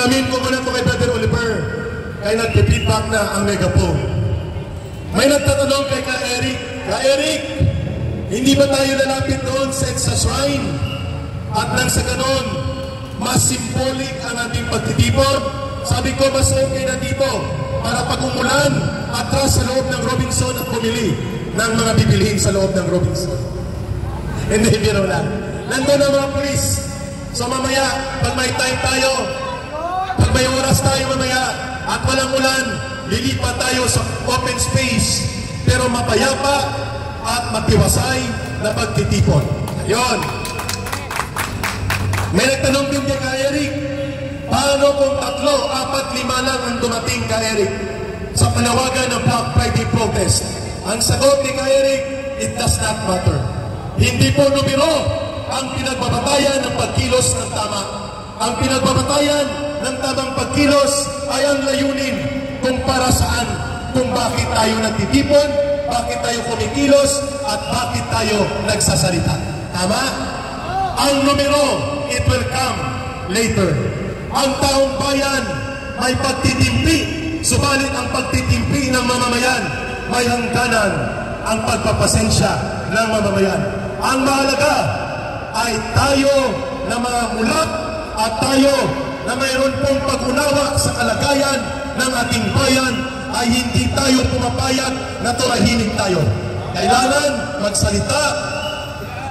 Alamin ko muna ito kay Brother Oliver. Kaya nag-feedback na ang megaphone. May nagtatanong kay Ka-Eric. Ka-Eric, hindi ba tayo lalapit doon sa shrine? At nang sa ganon, mas symbolic ang ating pagtitipon? Sabi ko, mas okay na dito para pag umulan, atras sa loob ng Robinson at bumili ng mga bibilihin sa loob ng Robinson. Hindi, biro lang. Nandun ang mga pulis. So mamaya, pag may time tayo, pag may oras tayo mamaya, at walang ulan, lilipat tayo sa open space, pero mapayapa at matiwasay na pagtitipon. Ayun. May nagtanong din kay Ka-Eric, paano kung 3, 4, 5 lang ang dumating, Ka-Eric, sa panawagan ng Black Friday protest? Ang sagot ni Ka-Eric, it does not matter. Hindi po numero ang pinagbabatayan ng pagkilos ng tama. Ang pinagbabatayan ng tamang pagkilos ay ang layunin kung para saan, kung bakit tayo nagtitipon, bakit tayo kumikilos, at bakit tayo nagsasalita. Tama? Ang numero, it will come later. Ang taong bayan may pagtitimpi, subalit ang pagtitimpi ng mamamayan may hangganan ang pagpapasensya ng mamamayan. Ang mahalaga ay tayo na mga mulat at tayo na mayroon pong pag-unawa sa kalagayan ng ating bayan ay hindi tayo pumapayag na tumahimik tayo. Kailangan magsalita,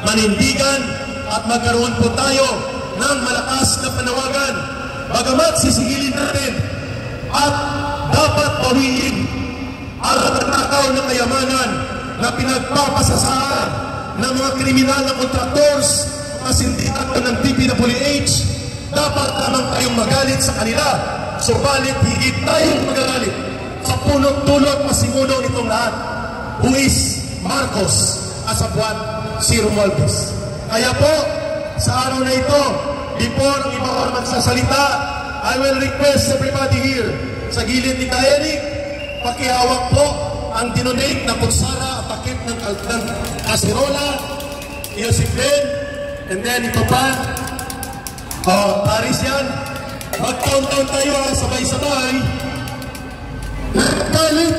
manindigan, at magkaroon po tayo ng malakas na panawagan. Bagamat sisigilin natin at dapat pawiin ang nakaw na kayamanan na pinagpapasasaan ng mga kriminal na kontraktors, mga sindikato ng DPWH, dapat lamang tayong magalit sa kanila. Subalit higit tayong magagalit sa punot-tulot masimuno nitong lahat, who is Marcos, asabuan si Romualdez. Kaya po, sa araw na ito, before ang iba ko magsasalita, I will request everybody here, sa gilid ni Ka-Eric, pakihawak po ang dinonate na kutsara at takip ng kaserola, Iosifin, and then ito pa, Paris yan. Magtaon-taon tayo sabay-sabay. Nagkalit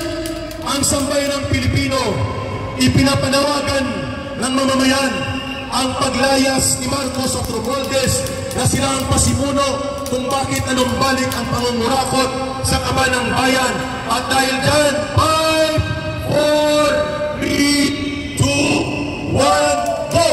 ang sambayan ng Pilipino, ipinapanawagan ng mamamayan ang paglayas ni Marcos at Romualdez na sila ang pasimuno kung bakit anumbalik ang pangungurakot sa kaban ng bayan. At dahil dyan, 5, 4, 3, 2, 1, go!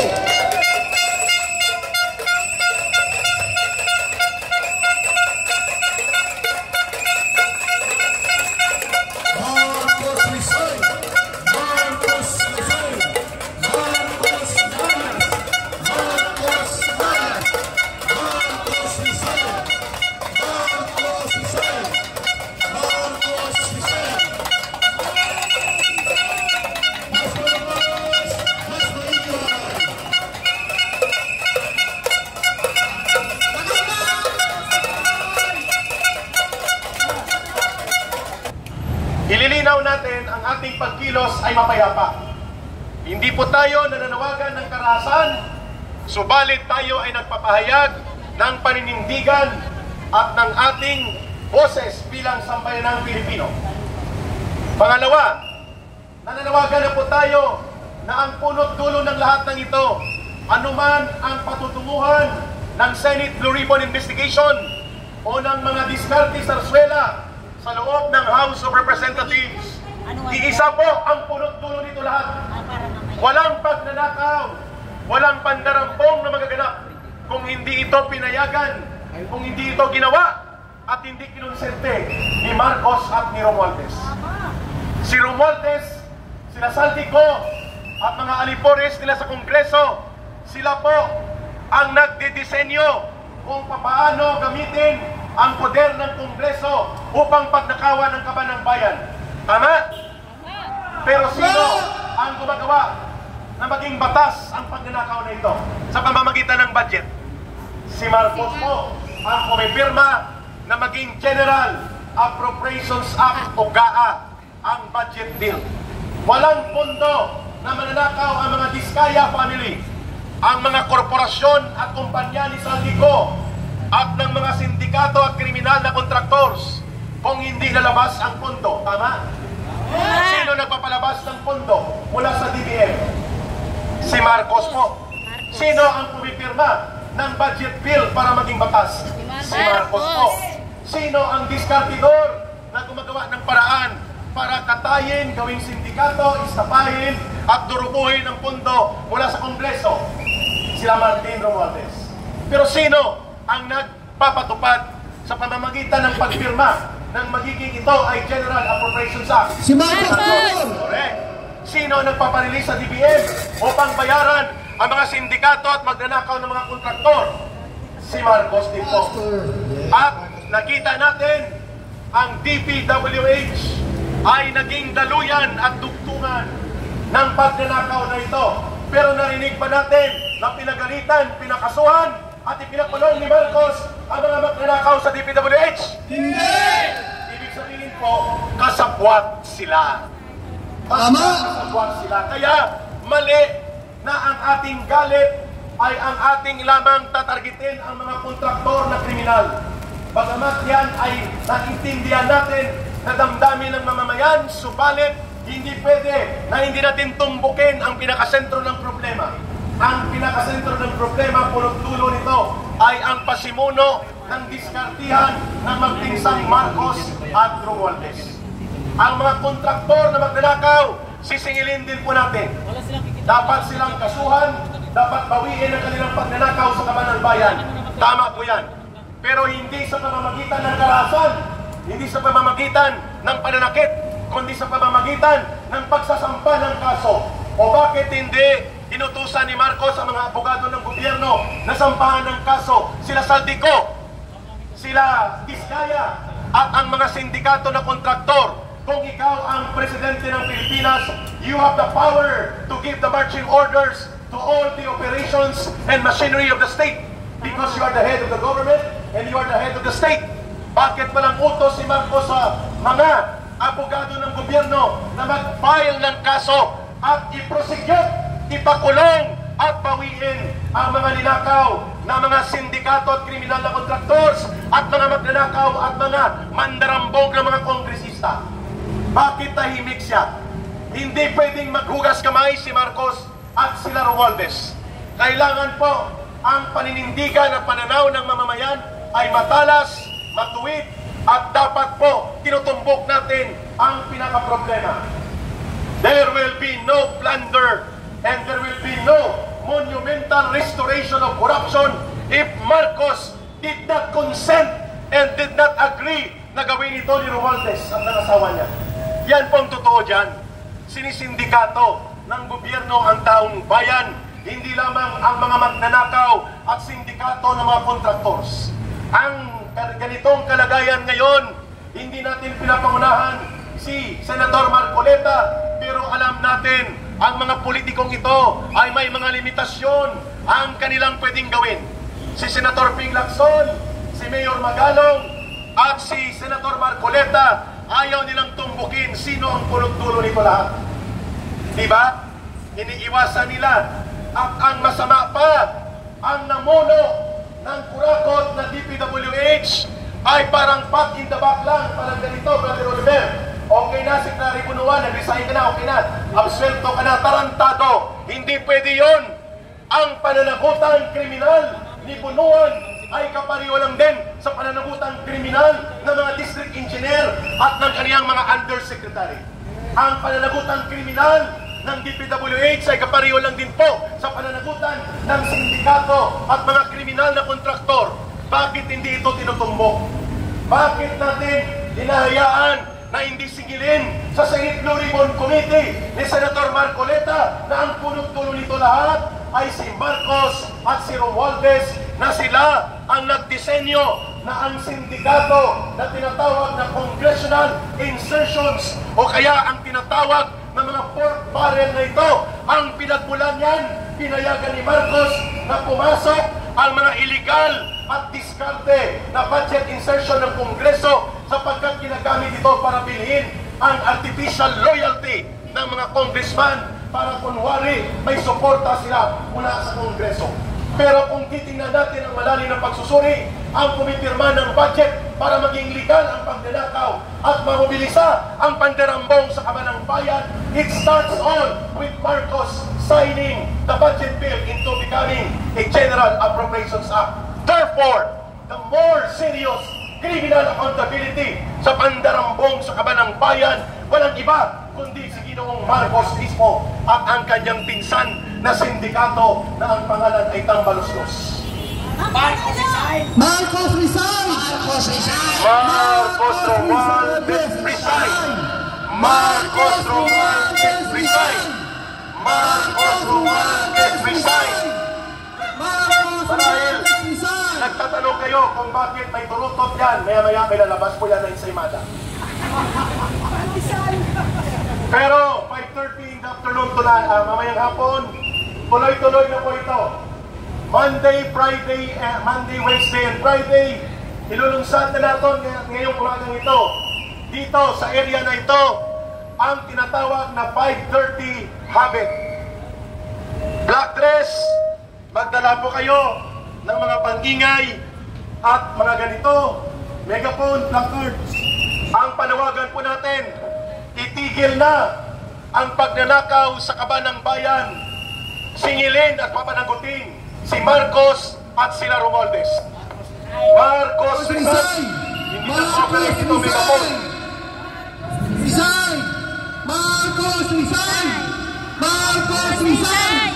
Ililinaw natin ang ating pagkilos ay mapayapa. Hindi po tayo nananawagan ng karahasan, subalit tayo ay nagpapahayag ng paninindigan at ng ating boses bilang sambayanang Pilipino. Pangalawa, nananawagan na po tayo na ang punot dulo ng lahat ng ito, anuman ang patutunguhan ng Senate Blue Ribbon Investigation o ng mga diskarte sa Sarsuela sa loob ng House of Representatives. Iisa po ang punot-dulo nito lahat. Walang pagnanakaw, walang pandarampong na magaganap kung hindi ito pinayagan, kung hindi ito ginawa at hindi kinonsente ni Marcos at ni Romualdez. Si Romualdez, sila Saldico at mga alipores nila sa Kongreso, sila po ang nagdidisenyo kung paano gamitin ang poder ng Kongreso upang pagnakawan ng kaban ng bayan. Tama? Pero sino ang gumagawa na maging batas ang pagnanakaw na ito sa pamamagitan ng budget? Si Marcos po ang kumipirma na maging General Appropriations Act o GAA ang budget bill. Walang pondo na mananakaw ang mga Diskaya family, ang mga korporasyon at kumpanya ni Saldico at ng mga sindikato at kriminal kriminal na contractors kung hindi lalabas ang pondo. Tama? Sino nagpapalabas ng pondo mula sa DBM? Si Marcos po. Sino ang pumipirma ng budget bill para maging batas? Si Marcos po. Sino ang diskartidor na gumagawa ng paraan para katayin, gawing sindikato, istapahin at durubuhin ang pondo mula sa Kongreso? Sila Martin Romualdez. Pero sino ang nagpapatupad sa pamamagitan ng pagpirma ng magiging ito ay General Appropriations Act? Si Marcos! Correct. Sino ang nagpaparelease sa DBM upang bayaran ang mga sindikato at magnanakaw ng mga kontraktor? Si Marcos din po. At nakita natin ang DPWH ay naging daluyan at dugtungan ng pagnanakaw na ito. Pero narinig pa natin na pinagalitan, pinakasuhan at ipinakulong ni Marcos ang mga magnanakaw sa DPWH? Hindi! Ibig sabihin po, kasabwat sila. Tama! Kasabwat sila. Kaya mali na ang ating galit ay ang ating lamang tatargetin ang mga kontraktor na kriminal. Bagamat yan ay naintindihan natin na damdamin ng mamamayan, subalit hindi pwede na hindi natin tumbukin ang pinakasentro ng problema. Ang pinakasentro ng problema, punot dulo nito, ay ang pasimuno ng diskartihan ng magpinsang Marcos at Romualdez. Ang mga kontraktor na magnanakaw, sisingilin din po natin. Dapat silang kasuhan, dapat bawiin ang kanilang pagnanakaw sa kaban ng bayan. Tama po yan. Pero hindi sa pamamagitan ng karahasan, hindi sa pamamagitan ng pananakit, kundi sa pamamagitan ng pagsasampa ng kaso. O bakit hindi inutusan ni Marcos ang mga abogado ng gobyerno na sampahan ng kaso? Sila Saldico, sila Diskaya, at ang mga sindikato na kontraktor. Kung ikaw ang presidente ng Pilipinas, you have the power to give the marching orders to all the operations and machinery of the state because you are the head of the government and you are the head of the state. Bakit walang utos si Marcos sa mga abogado ng gobyerno na mag-file ng kaso at i-prosecute, ipakulong at bawiin ang mga ninakaw na mga sindikato at kriminal na contractors at mga magnanakaw at mga mandarambog na mga kongresista? Bakit tahimik siya? Hindi pwedeng maghugas kamay si Marcos at sila Romualdez. Kailangan po ang paninindigan at pananaw ng mamamayan ay matalas, matuwid, at dapat po tinutumbok natin ang pinaka-problema. There will be no plunder and there will be no monumental restoration of corruption if Marcos did not consent and did not agree na gawin ito ni Romualdez at ng asawa niya. Yan pong totoo dyan. Sinisindikato ng gobyerno ang taong bayan, hindi lamang ang mga magnanakaw at sindikato ng mga contractors. Ang ganitong kalagayan ngayon, hindi natin pinapangunahan si Senator Marcoleta, pero alam natin, ang mga politikong ito ay may mga limitasyon ang kanilang pwedeng gawin. Si Senator Ping Lacson, si Mayor Magalong, at si Senator Marcoleta, ayaw nilang tumbukin sino ang punot-dulo nito lahat. Diba? Iniiwasan nila. At ang masama pa, ang namuno ng kurakot na DPWH ay parang pat in the back lang, parang ganito, Brother Oliver. Okay na, Secretary Bunuan, nag-resign ka na, okay na. Absuelto ka na, tarantado. Hindi pwede yon. Ang pananagutan kriminal ni Bunuan ay kapariho lang din sa pananagutan kriminal ng mga district engineer at ng kaniyang mga undersecretary. Ang pananagutan kriminal ng DPWH ay kapariho lang din po sa pananagutan ng sindikato at mga kriminal na kontraktor. Bakit hindi ito tinutumbok? Bakit natin hinahayaan na hindi sigilin sa Senate Blue Ribbon Committee ni Senator Marcoleta na ang punot-dulo nito lahat ay si Marcos at si Romualdez, na sila ang nagdisenyo na ang sindikato na tinatawag na congressional insertions o kaya ang tinatawag na mga pork barrel na ito, ang pinagmulan yan, pinayagan ni Marcos na pumasok ang mga illegal at diskarte na budget insertion ng Kongreso sapagkat ginagamit ito para bilhin ang artificial loyalty ng mga congressman para kunwari may suporta sila mula sa Kongreso. Pero kung titingnan natin ang malalim ng pagsusuri, ang pumipirma ng budget para maging legal ang pagnanakaw at mamobilisa ang pandarambong sa kabanang bayan. It starts all with Marcos signing the budget bill into becoming a General Appropriations Act. Therefore, the more serious criminal accountability sa pandarambong sa kabanang bayan, walang iba kundi si Ginoong Marcos mismo at ang kanyang pinsan na sindikato na ang pangalan ay Tambaluslos. Marcos resign! Marcos resign! Marcos resign! Marcos Romualdez resign! Marcos Romualdez resign! Marcos Romualdez resign! Marahil, nagtatanong kayo kung bakit may turutot yan, maya-maya may lalabas po yan na ensaymada. Pero 5:30 in the afternoon mamayang hapon, tuloy-tuloy na po ito. Monday, Wednesday, and Friday, ilulunsad na natin ngayong umagang ito. Dito sa area na ito, ang tinatawag na 5:30 habit. Black dress, magdala po kayo ng mga pangingay at mga ganito, megaphone, placards. Ang panawagan po natin, itigil na ang pagnanakaw sa kabanang bayan. Singilin at papanagutin si Marcos at sila Romualdez. Marcos resign! Hindi na po pala ito megaphone. Resign! Marcos resign! Marcos resign!